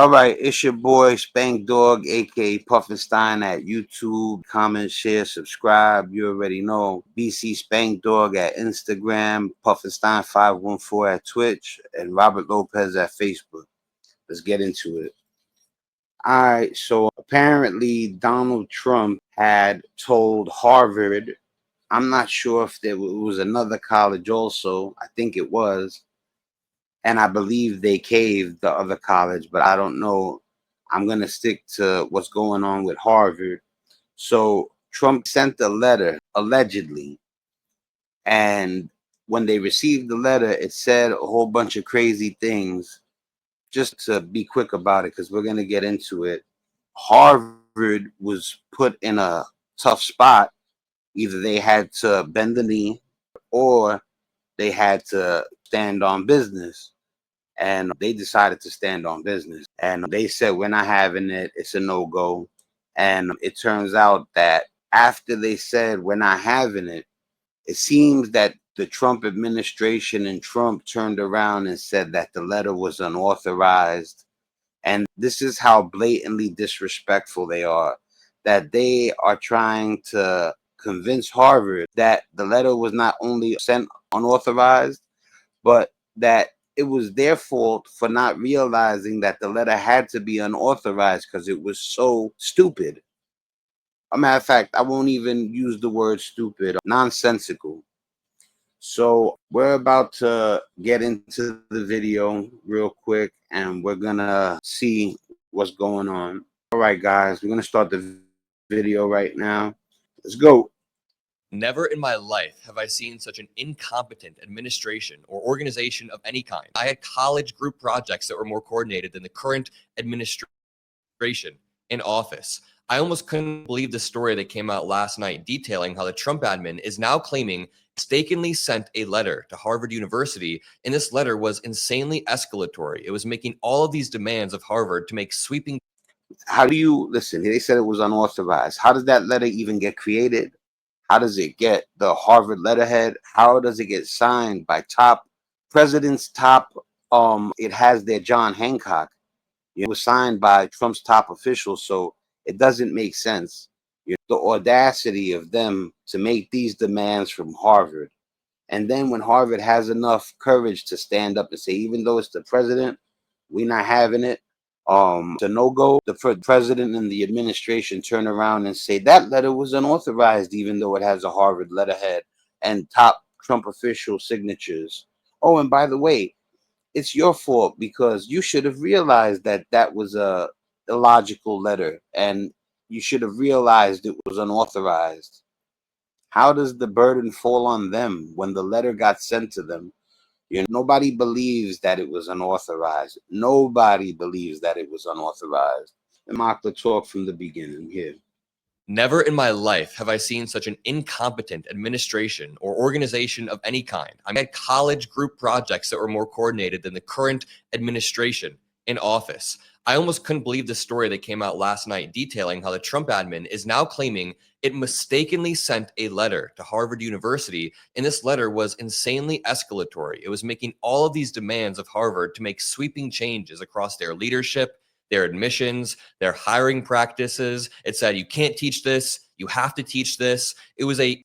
All right, it's your boy Spank Dog, aka Puffinstein at YouTube. Comment, share, subscribe. You already know. BC Spank Dog at Instagram, Puffinstein514 at Twitch, and Robert Lopez at Facebook. Let's get into it. All right, so apparently Donald Trump had told Harvard, I'm not sure if there was another college also, I think it was, and I believe they caved the other college, but I don't know. I'm going to stick to what's going on with Harvard. So Trump sent a letter, allegedly, and when they received the letter, it said a whole bunch of crazy things. Just to be quick about it, because we're going to get into it. Harvard was put in a tough spot. Either they had to bend the knee or they had to stand on business. And they decided to stand on business. And they said, we're not having it. It's a no-go. And it turns out that after they said, we're not having it, it seems that the Trump administration and Trump turned around and said that the letter was unauthorized. And this is how blatantly disrespectful they are, that they are trying to convince Harvard that the letter was not only sent unauthorized, but that it was their fault for not realizing that the letter had to be unauthorized because it was so stupid. A matter of fact, I won't even use the word stupid, nonsensical. So we're about to get into the video real quick and we're gonna see what's going on. All right, guys, we're gonna start the video right now. Let's go. Never in my life have I seen such an incompetent administration or organization of any kind. I had college group projects that were more coordinated than the current administration in office. I almost couldn't believe the story that came out last night detailing how the Trump admin is now claiming mistakenly sent a letter to Harvard University, and this letter was insanely escalatory. It was making all of these demands of Harvard to make sweeping. How do you listen? They said it was unauthorized. How does that letter even get created? How does it get the Harvard letterhead? How does it get signed by top president's top? It has their John Hancock. It was signed by Trump's top officials, so it doesn't make sense. The audacity of them to make these demands from Harvard. And then when Harvard has enough courage to stand up and say, even though it's the president, we're not having it. It's a no-go. The president and the administration turn around and say that letter was unauthorized, even though it has a Harvard letterhead and top Trump official signatures. Oh, and by the way, it's your fault because you should have realized that that was a illogical letter and you should have realized it was unauthorized. How does the burden fall on them when the letter got sent to them? Nobody believes that it was unauthorized. Nobody believes that it was unauthorized. And Mark, the talk from the beginning here. Never in my life have I seen such an incompetent administration or organization of any kind. I had college group projects that were more coordinated than the current administration in office. I almost couldn't believe the story that came out last night detailing how the Trump admin is now claiming it mistakenly sent a letter to Harvard University, and this letter was insanely escalatory. It was making all of these demands of Harvard to make sweeping changes across their leadership, their admissions, their hiring practices. It said, you can't teach this, you have to teach this. It was a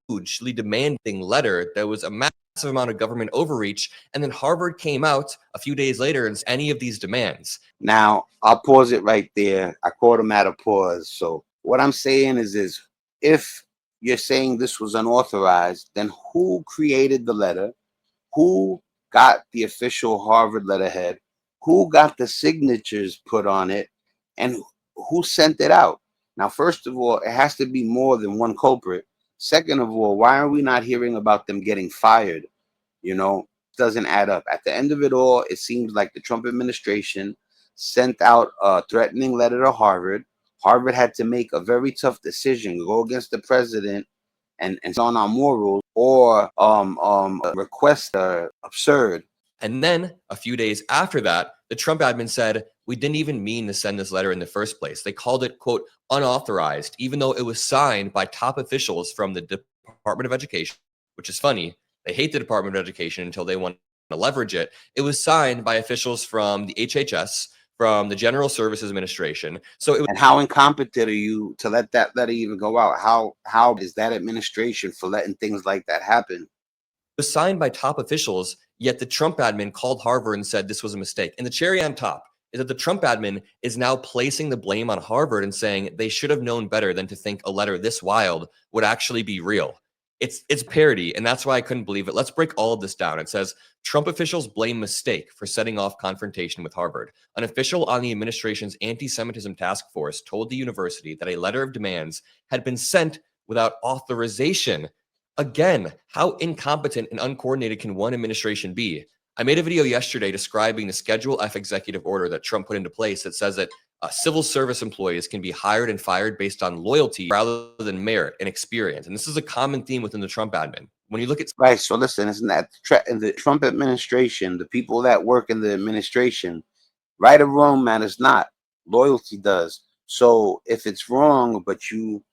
hugely demanding letter that was a massive amount of government overreach. And then Harvard came out a few days later and any of these demands. Now, I'll pause it right there. I caught him at a pause. So what I'm saying is if you're saying this was unauthorized, then who created the letter? Who got the official Harvard letterhead? Who got the signatures put on it? And who sent it out? Now, first of all, it has to be more than one culprit. Second of all, why are we not hearing about them getting fired? Doesn't add up. At the end of it all, it seems like the Trump administration sent out a threatening letter to Harvard. Harvard had to make a very tough decision, go against the president and on our morals, or request absurd. And then a few days after that, the Trump admin said, we didn't even mean to send this letter in the first place. They called it, quote, unauthorized, even though it was signed by top officials from the Department of Education, which is funny. They hate the Department of Education until they want to leverage it. It was signed by officials from the HHS, from the General Services Administration. So it was, And how incompetent are you to let it even go out? How is that administration for letting things like that happen? was signed by top officials, yet the Trump admin called Harvard and said this was a mistake. And the cherry on top is that the Trump admin is now placing the blame on Harvard and saying they should have known better than to think a letter this wild would actually be real. It's parody, and that's why I couldn't believe it. Let's break all of this down. It says Trump officials blame mistake for setting off confrontation with Harvard. An official on the administration's anti-Semitism task force told the university that a letter of demands had been sent without authorization. Again, how incompetent and uncoordinated can one administration be? I made a video yesterday describing the Schedule F executive order that Trump put into place that says that civil service employees can be hired and fired based on loyalty rather than merit and experience. And this is a common theme within the Trump admin. When you look at Right. So listen, isn't that in the Trump administration, the people that work in the administration, right or wrong matters not. Loyalty does. So if it's wrong, but you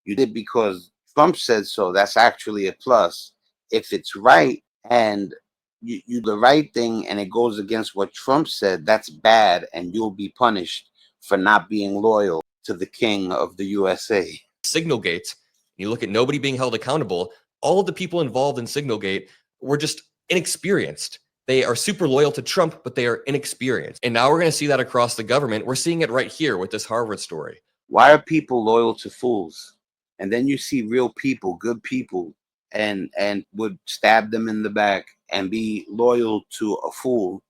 did because Trump said so, that's actually a plus. If it's right and you the right thing and it goes against what Trump said, that's bad, and you'll be punished for not being loyal to the king of the USA. Signalgate, you look at nobody being held accountable, all of the people involved in Signalgate were just inexperienced. They are super loyal to Trump, but they are inexperienced. And now we're going to see that across the government. We're seeing it right here with this Harvard story. Why are people loyal to fools? And then you see real people, good people, and would stab them in the back and be loyal to a fool.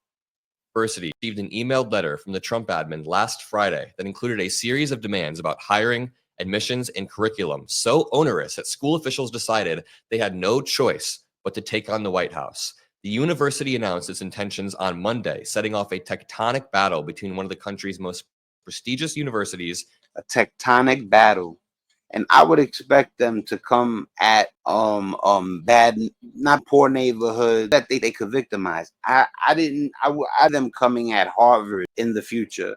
University received an emailed letter from the Trump admin last Friday that included a series of demands about hiring, admissions, and curriculum so onerous that school officials decided they had no choice but to take on the White House. The university announced its intentions on Monday, setting off a tectonic battle between one of the country's most prestigious universities. A tectonic battle. And I would expect them to come at bad, not poor neighborhoods that they could victimize. I them coming at Harvard in the future.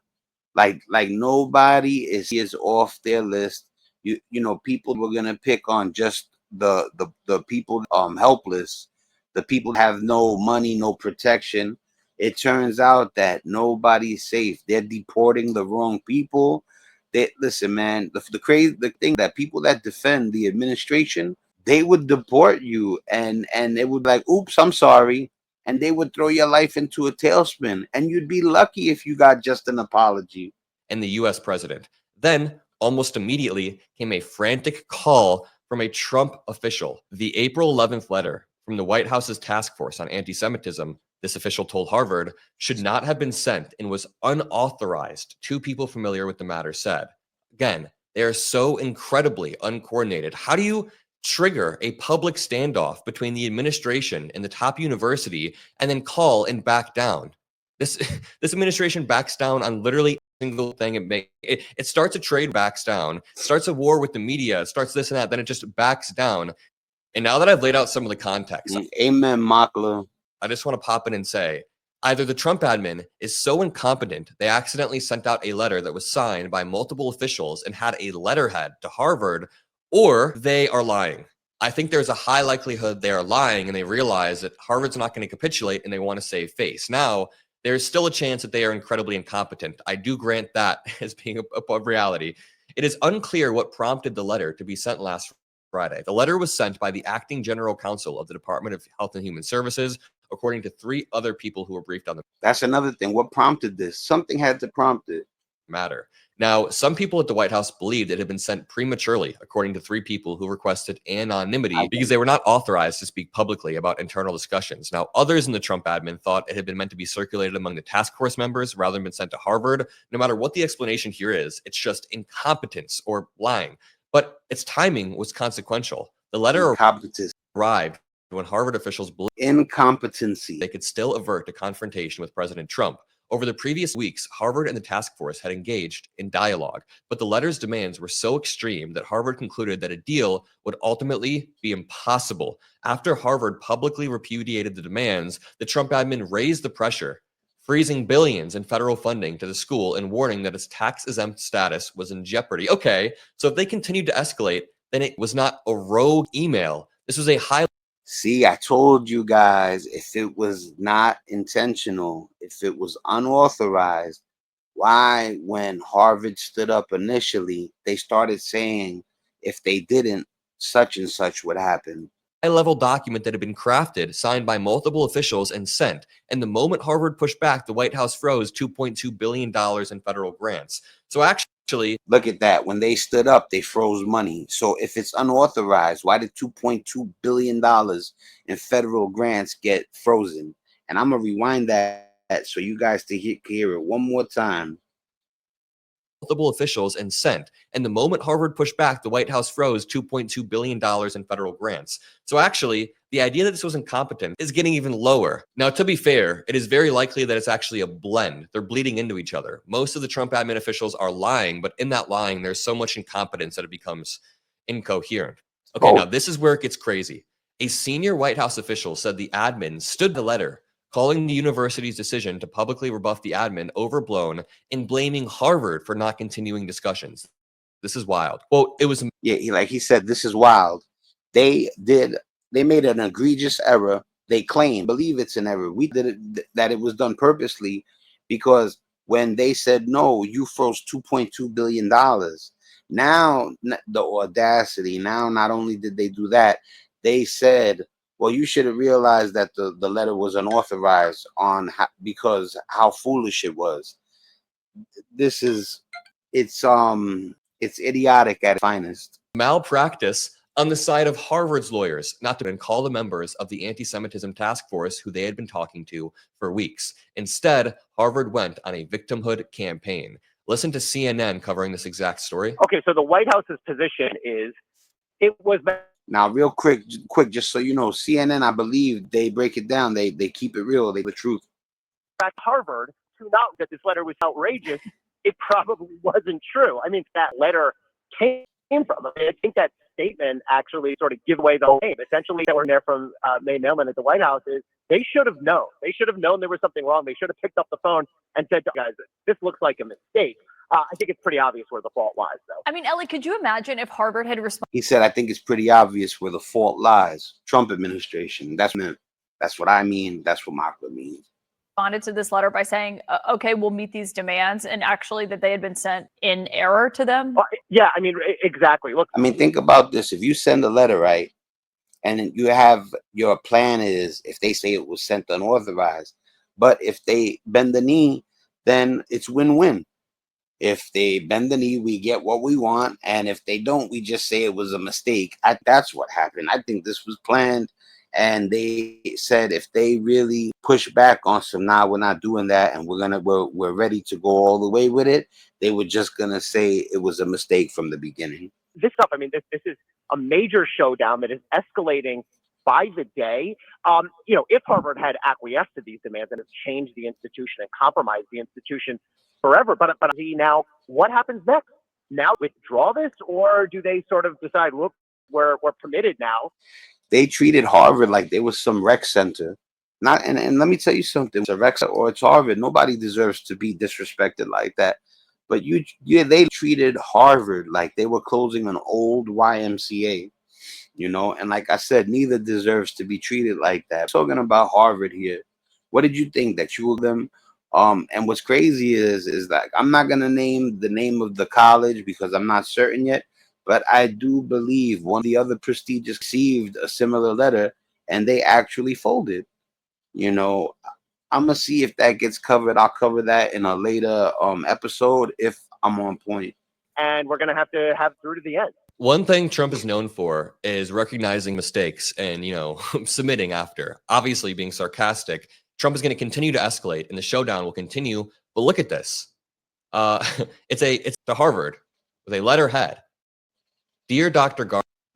Like nobody is off their list. You know, people were gonna pick on just the people helpless, the people that have no money, no protection. It turns out that nobody's safe. They're deporting the wrong people. Listen, man, the thing that people that defend the administration, they would deport you, and they would be like, oops, I'm sorry, and they would throw your life into a tailspin, and you'd be lucky if you got just an apology. And the US president. Then, almost immediately, came a frantic call from a Trump official. The April 11th letter from the White House's task force on anti-Semitism, this official told Harvard, should not have been sent and was unauthorized, two people familiar with the matter said. Again, they are so incredibly uncoordinated. How do you trigger a public standoff between the administration and the top university and then call and back down? This administration backs down on literally single thing it starts a trade, backs down, starts a war with the media, starts this and that, then it just backs down. And now that I've laid out some of the context, amen, Makla, I just want to pop in and say either the Trump admin is so incompetent they accidentally sent out a letter that was signed by multiple officials and had a letterhead to Harvard, or they are lying. I think there's a high likelihood they are lying and they realize that Harvard's not going to capitulate and they want to save face. Now, there's still a chance that they are incredibly incompetent. I do grant that as being a reality. It is unclear what prompted the letter to be sent last Friday. The letter was sent by the acting general counsel of the Department of Health and Human Services, according to three other people who were briefed on the That's another thing. What prompted this? Something had to prompt it. matter. Now, some people at the White House believed it had been sent prematurely, according to three people who requested anonymity because they were not authorized to speak publicly about internal discussions. Now, others in the Trump admin thought it had been meant to be circulated among the task force members rather than been sent to Harvard. No matter what the explanation here is, it's just incompetence or lying. But its timing was consequential. The letter arrived when Harvard officials believed incompetency. They could still avert a confrontation with President Trump. Over the previous weeks, Harvard and the task force had engaged in dialogue, but the letter's demands were so extreme that Harvard concluded that a deal would ultimately be impossible. After Harvard publicly repudiated the demands, the Trump admin raised the pressure, freezing billions in federal funding to the school and warning that its tax-exempt status was in jeopardy. Okay, so if they continued to escalate, then it was not a rogue email. This was a high See, I told you guys, if it was not intentional, if it was unauthorized, why, when Harvard stood up initially, they started saying if they didn't, such and such would happen. High-level document that had been crafted, signed by multiple officials, and sent. And the moment Harvard pushed back, the White House froze $2.2 billion in federal grants. So actually, Look at that. When they stood up, they froze money. So if it's unauthorized, why did $2.2 billion in federal grants get frozen? And I'm going to rewind that so you guys to hear it one more time. multiple officials and sent. And the moment Harvard pushed back, the White House froze $2.2 billion in federal grants. So actually, the idea that this was incompetent is getting even lower. Now, to be fair, it is very likely that it's actually a blend. They're bleeding into each other. Most of the Trump admin officials are lying, but in that lying, there's so much incompetence that it becomes incoherent. Okay, now this is where it gets crazy. A senior White House official said the admin stood the letter, calling the university's decision to publicly rebuff the admin overblown and blaming Harvard for not continuing discussions. This is wild. Quote, it was Yeah, he said, this is wild. They made an egregious error. They claim, believe it's an error. We did it, that it was done purposely, because when they said no, you froze $2.2 billion. Now the audacity, now not only did they do that, they said, well, you should have realized that the letter was unauthorized because how foolish it was. This is, it's idiotic at its finest. malpractice on the side of Harvard's lawyers, not to call the members of the anti-Semitism task force who they had been talking to for weeks. Instead, Harvard went on a victimhood campaign. Listen to CNN covering this exact story. Okay, so the White House's position is it was Now, real quick, just so you know, CNN, I believe they break it down. They keep it real. They the truth. at Harvard to not that this letter was outrageous. It probably wasn't true. I mean, that letter came from. I think that statement actually sort of give away the whole game. Essentially, that we're there from May Mailman at the White House is they should have known. They should have known there was something wrong. They should have picked up the phone and said, guys, this looks like a mistake. I think it's pretty obvious where the fault lies, though. I mean, Ellie, could you imagine if Harvard had responded? He said, I think it's pretty obvious where the fault lies. Trump administration. That's what I mean. That's what Makla means. Responded to this letter by saying, okay, we'll meet these demands, and actually that they had been sent in error to them? Yeah, I mean, exactly. Look, I mean, think about this. If you send a letter, right, and you have your plan is if they say it was sent unauthorized, but if they bend the knee, then it's win-win. If they bend the knee, we get what we want. And if they don't, we just say it was a mistake. That's what happened. I think this was planned. And they said if they really push back on some, nah, we're not doing that, and we're ready to go all the way with it, they were just gonna say it was a mistake from the beginning. This stuff, I mean, this is a major showdown that is escalating by the day. If Harvard had acquiesced to these demands and have changed the institution and compromised the institution forever, but now what happens next? Now withdraw this, or do they sort of decide, look, we're permitted now? They treated Harvard like they was some rec center. And let me tell you something, it's a rec center or it's Harvard. Nobody deserves to be disrespected like that. But they treated Harvard like they were closing an old YMCA, and like I said, neither deserves to be treated like that. Talking about Harvard here, what did you think that you were them? And what's crazy is that I'm not gonna name the name of the college because I'm not certain yet, but I do believe one of the other prestigious received a similar letter and they actually folded. I'm gonna see if that gets covered. I'll cover that in a later episode if I'm on point. And we're gonna have to have through to the end. One thing Trump is known for is recognizing mistakes and, submitting after. Obviously, being sarcastic, Trump is going to continue to escalate, and the showdown will continue. But look at this. It's to Harvard with a letterhead. Dear Dr.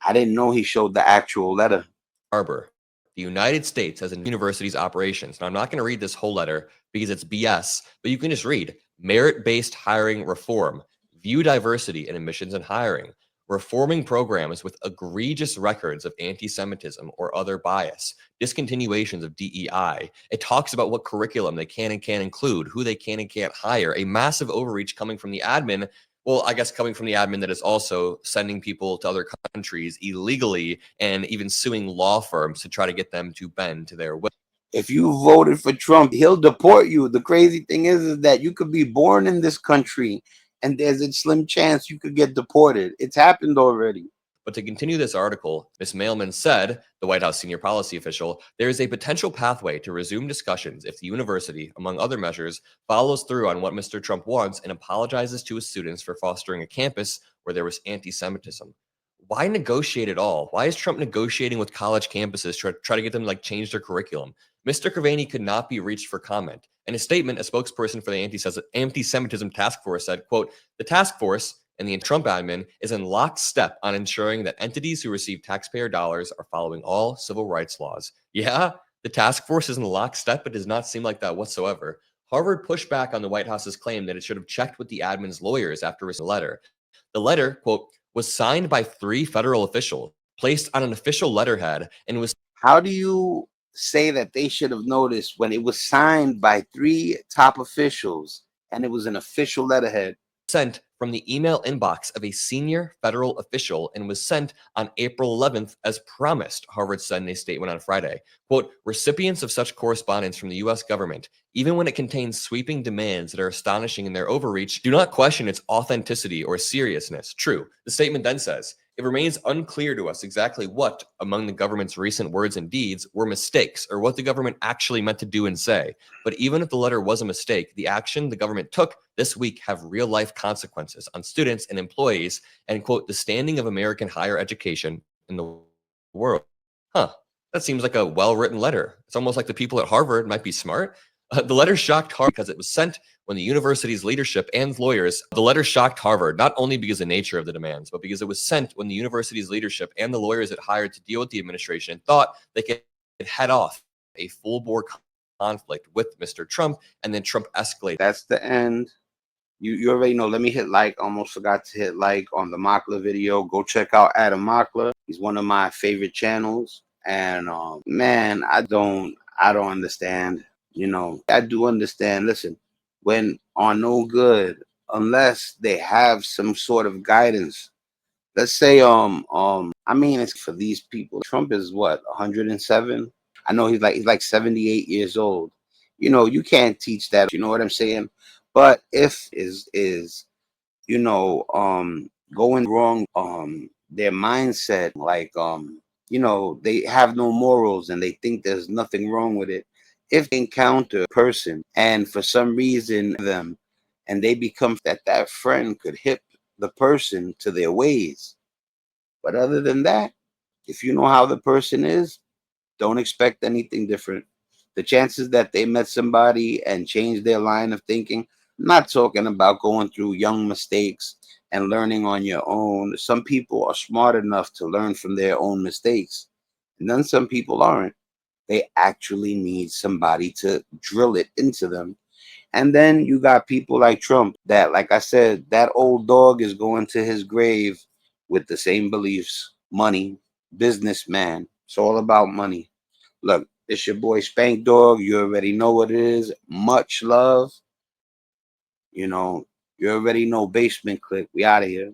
I didn't know he showed the actual letter. Garber, the United States has a university's operations. Now, I'm not going to read this whole letter because it's BS, but you can just read merit-based hiring reform, view diversity in admissions and hiring, reforming programs with egregious records of anti-Semitism or other bias, discontinuations of DEI. It talks about what curriculum they can and can't include, who they can and can't hire, a massive overreach coming from the admin Well, I guess coming from the admin that is also sending people to other countries illegally and even suing law firms to try to get them to bend to their will. If you voted for Trump, he'll deport you. The crazy thing is that you could be born in this country and there's a slim chance you could get deported. It's happened already. But to continue this article, Ms. Mailman said, the White House senior policy official, there is a potential pathway to resume discussions if the university, among other measures, follows through on what Mr. Trump wants and apologizes to his students for fostering a campus where there was anti-Semitism. Why negotiate at all? Why is Trump negotiating with college campuses to try to get them to change their curriculum? Mr. Kravani could not be reached for comment. In a statement, a spokesperson for the anti-Semitism task force said, quote, the task force and the Trump admin is in lockstep on ensuring that entities who receive taxpayer dollars are following all civil rights laws. Yeah, the task force is in lockstep. It does not seem like that whatsoever. Harvard pushed back on the White House's claim that it should have checked with the admin's lawyers after receiving the letter. The letter, quote, was signed by 3 federal officials, placed on an official letterhead, and was... How do you say that they should have noticed when it was signed by 3 top officials and it was an official letterhead? Sent from the email inbox of a senior federal official and was sent on April 11th as promised, Harvard said in a statement on Friday. Quote, recipients of such correspondence from the U.S. government, even when it contains sweeping demands that are astonishing in their overreach, do not question its authenticity or seriousness. True. The statement then says, it remains unclear to us exactly what, among the government's recent words and deeds, were mistakes or what the government actually meant to do and say. But even if the letter was a mistake, the action the government took this week have real-life consequences on students and employees and, quote, the standing of American higher education in the world. Huh. That seems like a well-written letter. It's almost like the people at Harvard might be smart. The letter shocked Harvard because it was sent when the university's leadership and lawyers, the letter shocked Harvard, not only because of the nature of the demands, but because it was sent when the university's leadership and the lawyers it hired to deal with the administration thought they could head off a full-bore conflict with Mr. Trump, and then Trump escalated. That's the end. You already know. Let me hit like. Almost forgot to hit like on the Makla video. Go check out Adam Makla. He's one of my favorite channels. And man, I don't understand. You know, I do understand. Listen, when on no good, unless they have some sort of guidance. Let's say I mean, it's for these people. Trump is what, 107? I know he's like 78 years old. You know, you can't teach that. You know what I'm saying? But if is you know going wrong, their mindset, like you know, they have no morals and they think there's nothing wrong with it. If they encounter a person and for some reason them and they become that friend could hit the person to their ways. But other than that, if you know how the person is, don't expect anything different. The chances that they met somebody and changed their line of thinking, I'm not talking about going through young mistakes and learning on your own. Some people are smart enough to learn from their own mistakes, and then some people aren't. They actually need somebody to drill it into them. And then you got people like Trump that, like I said, that old dog is going to his grave with the same beliefs. Money, businessman. It's all about money. Look, it's your boy Spank Dog. You already know what it is. Much love. You know, you already know Basement Click. We out of here.